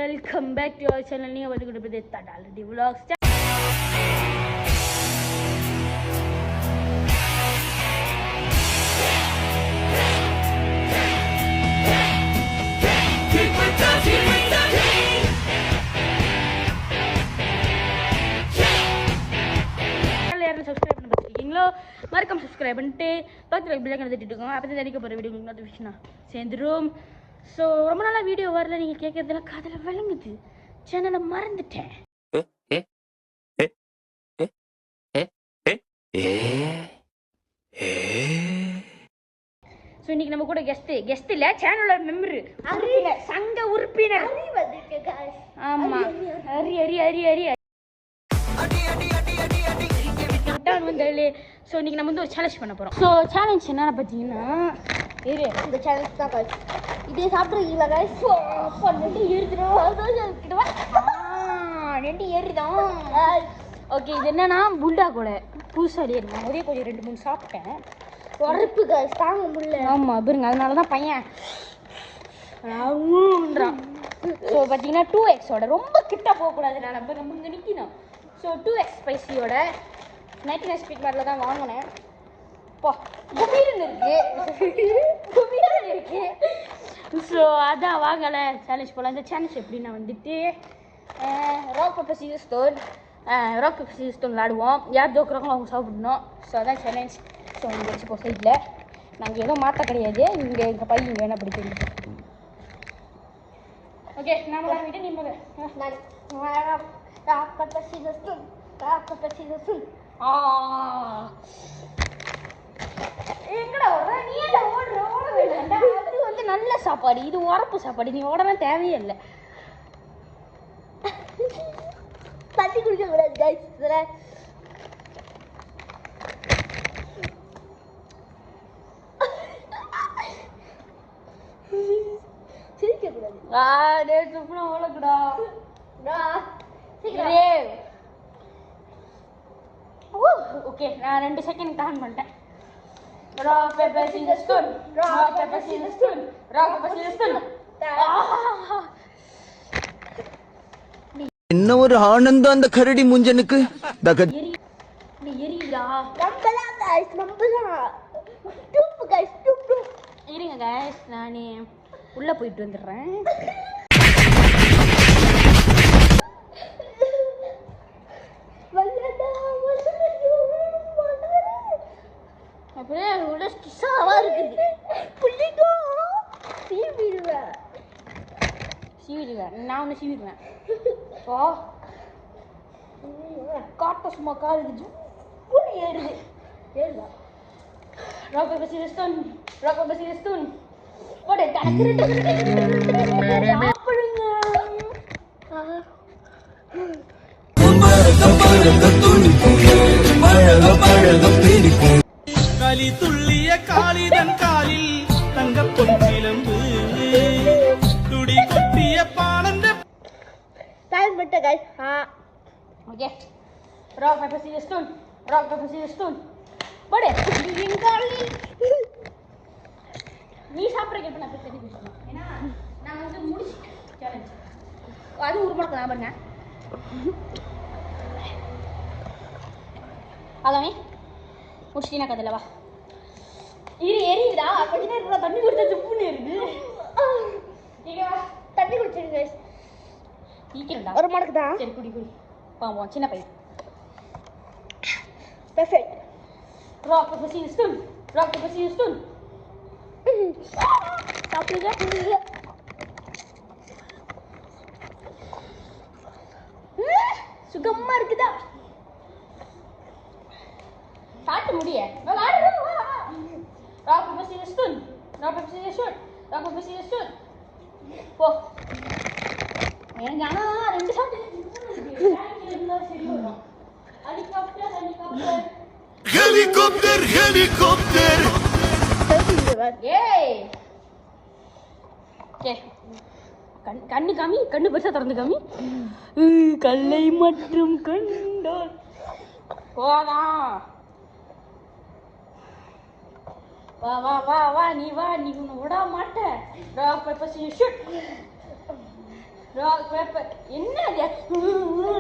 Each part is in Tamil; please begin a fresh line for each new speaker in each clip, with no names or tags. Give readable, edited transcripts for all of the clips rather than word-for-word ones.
Welcome back to our channel. நீங்கள் வந்து கொடுப்பது தடாலடி vlogs. சப்ஸ்கிரைப் பண்ணி பார்த்துருக்கீங்களோ மறக்காம சப்ஸ்கிரைப் பண்ணிட்டு பக்கத்தில் பிள்ளைங்க வந்துட்டு இருக்கோம். அப்போ தான் நினைக்க போகிற வீடியோ உங்களுக்கு நோட்டிஃபிகேஷனாக சேர்ந்துடும். ஸோ ரொம்ப நாளாக வீடியோ வரல, நீங்கள் கேட்குறதெல்லாம் காதில் விளங்குது. சேனலை மறந்துட்டேன். ஸோ இன்னைக்கு நம்ம கூட கெஸ்ட் இல்லை, சேனலோட மெம்பரு, சங்க உறுப்பினர். ஆமாம், அரி அரி அரி அரி வந்தாலே. ஸோ இன்னைக்கு நம்ம வந்து ஒரு சேலஞ்ச் பண்ண போகிறோம். ஸோ சேலஞ்ச் என்னென்னு பார்த்தீங்கன்னா, இந்த சேலஞ்ச் தான் காய்ஸ். இதே சாப்பிட்றீங்களா காய்ஸ்? ரெண்டு ஏறிடுவா, ரெண்டு ஏறிதான். ஓகே, இது என்னன்னா புல்டாகோட புதுசாக ஏறிடும். ஒரே கொஞ்சம் 2-3 சாப்பிட்டேன். உரப்பு காய்ஸ் தாங்க முடியல. ஆமாம் பாருங்க, அதனால தான் பையன் ஊன்றான். ஸோ பார்த்தீங்கன்னா 2Xோட ரொம்ப கிட்ட போகக்கூடாது, நான் நம்ம இங்கே நிற்கணும். ஸோ 2X ஸ்பைசியோட 99 ஸ்பீட் மாடலில் தான் வாங்கினேன். இருக்கு. ஸோ அதான் வாங்கலை, சேலஞ்ச் போகலாம். இந்த சேலஞ்ச் எப்படின்னா வந்துட்டு ராக் பேப்பர் சீசர் ஸ்டோன் விளாடுவோம். யார் ஜோக்குறாங்களோ அவங்க சாப்பிடணும். ஸோ அதான் சேலஞ்ச். ஸோ இங்கே வச்சுப்போம் சைடில். நாங்கள் எதுவும் மாற்ற கிடையாது. இங்கே எங்கள் பையன் இங்கே என்ன பிடிக்கிறது. ஓகே, நான் வாங்கிட்டு நீ எங்கடா ஓடுற? நீ என்ன ஓடுற? ஓட வேண்டாம். அது வந்து நல்ல சாப்பாடு, இது உரப்பு சாப்பாடு. நீ ஓடலாம் தேவையே இல்லை. தண்ணி குடிக்க கூடாது கைஸ். சிரிக்க கூடாது. சுப்னா ஓடக்கூடா. ஓகே, நான் 2 செகண்ட் டான் பண்ணிட்டேன். Rock paper Caesar stone, rock paper Caesar stone, rock paper Caesar stone.
என்ன ஒரு ஆனந்தம் அந்த கரடி முஞ்சனுக்கு.
நீ எரியுதா? நம்பலாம் गाइस, நம்பலாம். Dupe guys, dupe. இருங்க गाइस, நான் உள்ள போயிட்டு வந்துறேன். அப்படியே உள்ள ஸ்டிஷாவா இருக்குது. புள்ளிக்கோ சீவிடுவேன். நான் ஒன்று சீவிடுவேன். காட்ட சும்மா காலுது ஏறுது. Rock paper Caesar stone, rock paper Caesar stone. போடு சாப்பிடுங்க.
களி துள்ளிய காளிதன் காலில் தங்க பொன்சிலம்பு துடி கொட்டிய பாலந்த
டைம் விட்ட guys. Okay, rock paper Caesar stone, rock paper Caesar stone. போடு நீ சாப்பிட்ற கேட்டு நான் தெரிஞ்சு வச்சுக்கணும். ஏன்னா நான் வந்து முடிச்சிட்டேன் சேலஞ்ச். அது உருமாக்க நான் பண்ணேன். அதானே முடிச்சிட்டீங்கன்னா கதில்லவா எரியுதா? அப்படின்னா தண்ணி குடிச்சா சுப்புன்னு இருக்குது. தண்ணி குடிச்சிருங்க சீக்கிரம்டா. ஒரு மடக்கு தான். சரி குடி பாவோம். சின்ன பையன். Perfect. Rock paper Caesar stone, rock paper Caesar stone. சாப்பிடுங்க. சுகமா இருக்குதா? சாப்பிட முடிய. Rock paper Caesar stone, rock paper Caesar stone, rock paper Caesar stone. போ. எனக்கு ஆனால் 2 சாப்பிட்டு
ஹெலிகாப்டர் ஹெலிகாப்டர்.
ஏய் கண்ணு காமி, கண்ணு பெருசா திறந்து காமி. கல்லை மற்றும் கண்டால் போதா. வா வா வா வா, நீ வா, நீ ஒன்று விட மாட்ட. Rock paper scissor shoot. Rock paper என்ன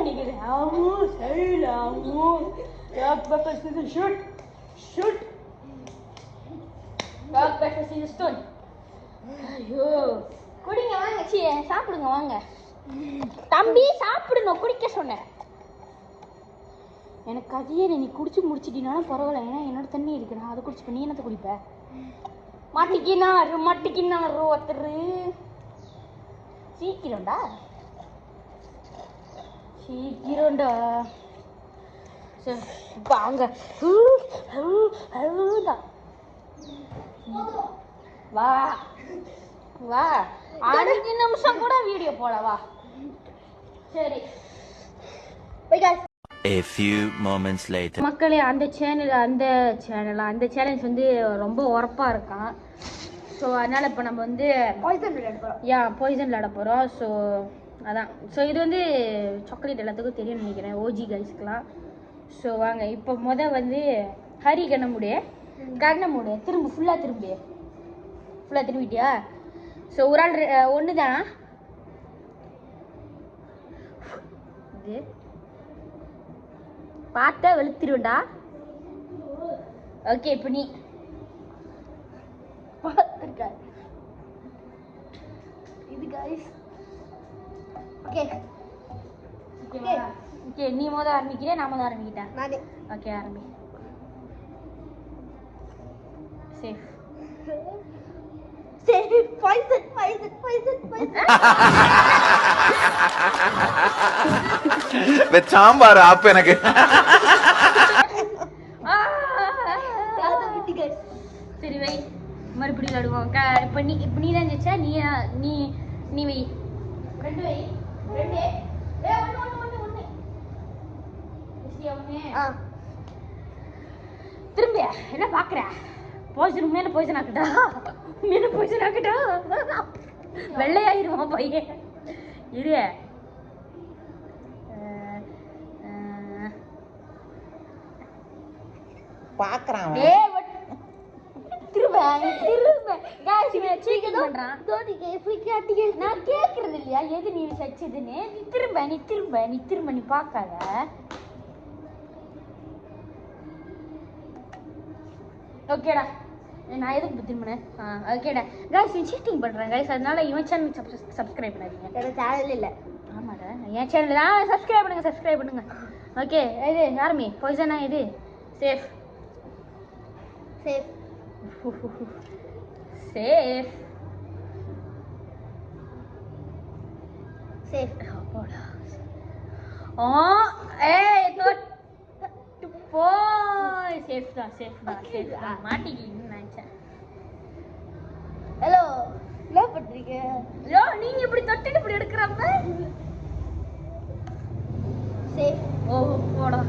நிக்குது ஆமு சைல ஆமு rock paper scissor shoot rock paper scissor stone. ஐயோ குடிங்க வாங்க, சீ சாப்பிடுங்க வாங்க. தம்பி சாப்பிடணும், குடிக்க சொன்னேன். எனக்கு அதையே நீ குடிச்சு முடிச்சிட்டினாலும் பரவாயில்ல, ஏன்னா என்னோட தண்ணி இருக்கு, நான் அதை குடிச்சுப்பேன். நீ என்னத்தை குடிப்ப? மாட்டிக்கினாரு ஒருத்தர். சீக்கிரம்டா சரி வாங்க. வா வா 5 நிமிஷம் கூட வீடியோ போல வா. சரி
A few moments later.
மக்களே, அந்த சேலஞ்ச் வந்து ரொம்ப உரப்பா இருக்கான். ஸோ அதனால் இப்போ நம்ம வந்து பாய்சன் விளையாட போகிறோம். ஸோ அதான். ஸோ இது வந்து சாக்லேட் எல்லாத்துக்கும் தெரியும்னு நினைக்கிறேன், ஓஜி கைஸ்க்குலாம். ஸோ வாங்க இப்போ வந்து ஹரி கண்ண மூடு திரும்ப ஃபுல்லாக திரும்பிட்டியா? ஸோ ஒரு ஆள் ஒன்று தான் இது பார்த்தா வெளுத்திருவேண்டா. ஓகே இப்போ நீ இது கைஸ். ஓகே நீ ஆரம்பிக்கிறேன், நான் ஆரம்பிக்கிட்டேன். ஓகே ஆரம்பி. சேஃப்
சாம்பார் ஆப்பு எனக்கு.
சரி வை, மறுபடியும் விளையாடுவோம். இப்போ நீ தான் ஜெயிச்சா. நீ வை 2 வை 2. திரும்ப என்ன பாக்குற? மேல போய்சன் ஆக்கட்டா, வெள்ளையாயிருவான் பையன். இரு
பாக்குறான்.
நான் கேக்குறது இல்லையா எது நீ சச்சதுன்னு? நீ திரும்ப நீ பாக்காத. ஓகேடா, நான் எதுக்கு திரும்பினேன்? ஓகேடா கைஸ், நீ சீட்டிங் பண்றேன் கைஸ், அதனால இவன் சேனல் சப்ஸ்கிரைப் பண்ணாதீங்க.
என்னோட சேனல் இல்ல.
ஆமாடா, என் சேனல் தான். சப்ஸ்கிரைப் பண்ணுங்க. ஓகே இது ஆர்மி பாய்சனா? இது சேஃப். மாட்டிக்கின்னு நினைச்சேன்.
ஹலோ, என்ன பண்றீங்க?
நீங்க இப்படி தொட்டுட்டு இப்படி எடுக்கிறப்ப போடா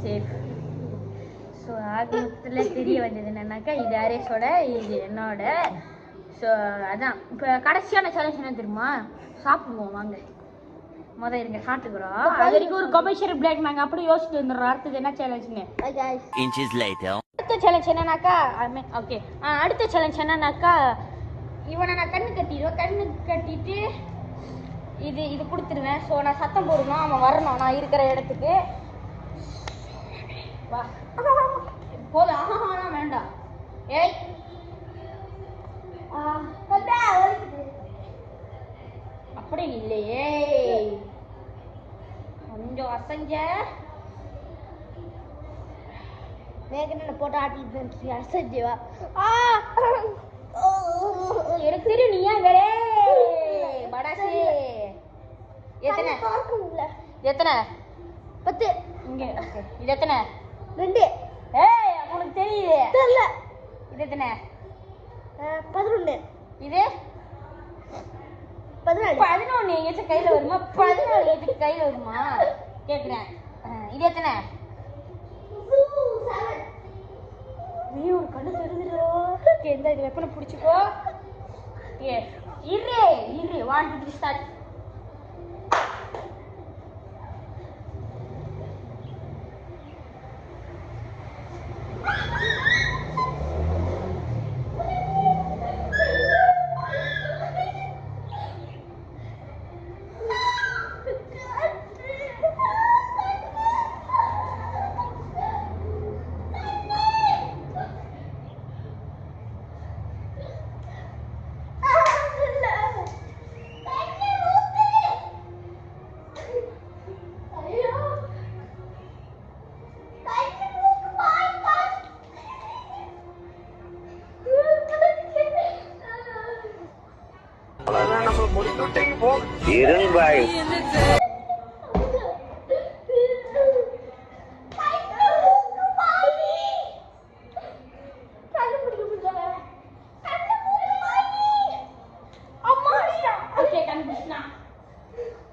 சேஃப். ஸோ ஆரம்பத்தில் தெரிய வந்தது என்னன்னாக்கா, இது ஹரேஷோட, இது என்னோட. ஸோ அதான் இப்போ கடைசியான சேலஞ்ச் என்ன தெரியுமா? சாப்பிடுவோம் வாங்க. இருங்க காட்டுக்குறோம். அது வரைக்கும் ஒரு கமர்ஷியல் பிரேக். நாங்கள் அப்படியே யோசிச்சுட்டு வந்துடுறோம் அடுத்தது என்ன சேலஞ்சுன்னு. அடுத்த சேலஞ்ச் என்னன்னாக்கா, ஓகே அடுத்த சேலஞ்ச் என்னன்னாக்கா, இவனை நான் கண்ணு கட்டிட்டு இது கொடுத்துருவேன். ஸோ நான் சத்தம் போடணும், அவன் வரணும் நான் இருக்கிற இடத்துக்கு. வா போதும். வேண்டாம். ஏய் அப்படி இல்லையே, கொஞ்சம் அசைஞ்ச
போட்டு ஆட்டிட்டு அசைஞ்சவா.
எனக்கு தெரியும். நீ ஏன் வேலே படாசே? எத்தனை 10? இங்க இது எத்தனை?
2.
ஏய் உனக்கு தெரியுது.
தெரியல.
இது எத்தனை?
11.
இது
14.
11 எங்கேயாச்சும் கையில வருமா? 14 எதுக்கு கையில வருமா கேக்குறேன். இது எத்தனை?
7.
நீ ஒரு கண்ணு தெரிஞ்சிடும். எந்த இது வெப்பனை பிடிச்சிக்கோ. இரு 1 2 3 ஸ்டார்ட்.
இரும்பாய்
ஓகே கண்டுபிடிச்சா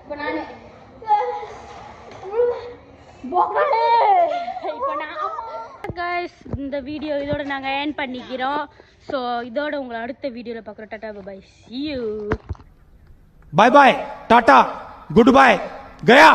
இப்போ நானு இப்போ நான் guys இந்த வீடியோ இதோட நாங்கள் ஏர்ன் பண்ணிக்கிறோம். ஸோ இதோட உங்களை அடுத்த வீடியோவில் பார்க்குறோம். Tata bye see you.
Bye bye tata good bye गया